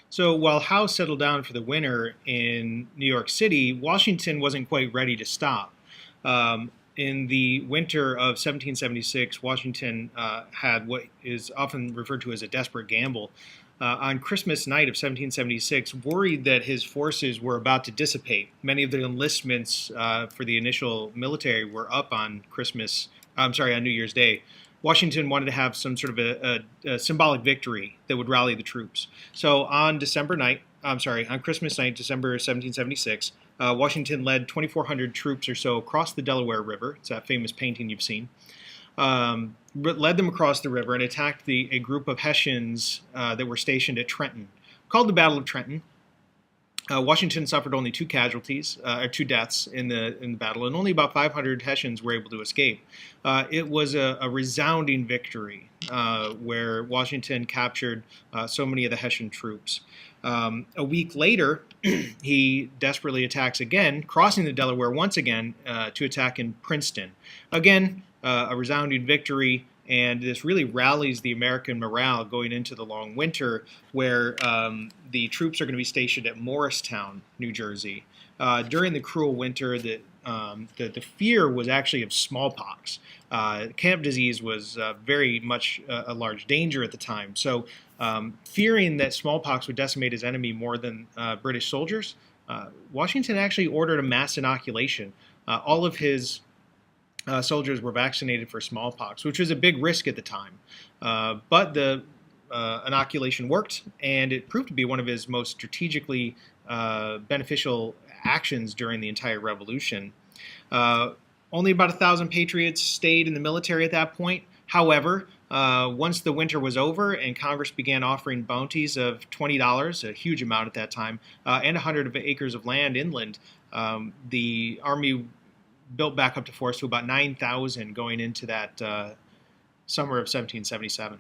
So while Howe settled down for the winter in New York City, Washington wasn't quite ready to stop. In the winter of 1776, Washington had what is often referred to as a desperate gamble. On Christmas night of 1776, worried that his forces were about to dissipate. Many of the enlistments for the initial military were up on on New Year's Day. Washington wanted to have some sort of a symbolic victory that would rally the troops. So on Christmas night, December 1776, Washington led 2,400 troops or so across the Delaware River. It's that famous painting you've seen. Led them across the river and attacked a group of Hessians that were stationed at Trenton, called the Battle of Trenton. Washington suffered only two casualties, or two deaths in the battle, and only about 500 Hessians were able to escape. It was a resounding victory where Washington captured so many of the Hessian troops. A week later, he desperately attacks again, crossing the Delaware once again to attack in Princeton. Again, a resounding victory, and this really rallies the American morale going into the long winter, where the troops are going to be stationed at Morristown, New Jersey. During the cruel winter, the fear was actually of smallpox. Camp disease was very much a large danger at the time. So, fearing that smallpox would decimate his enemy more than British soldiers, Washington actually ordered a mass inoculation. All of his soldiers were vaccinated for smallpox, which was a big risk at the time. But the inoculation worked, and it proved to be one of his most strategically beneficial actions during the entire revolution. Only about 1,000 patriots stayed in the military at that point. However, once the winter was over and Congress began offering bounties of $20, a huge amount at that time, and 100 acres of land inland, the Army built back up to force to about 9,000 going into that summer of 1777.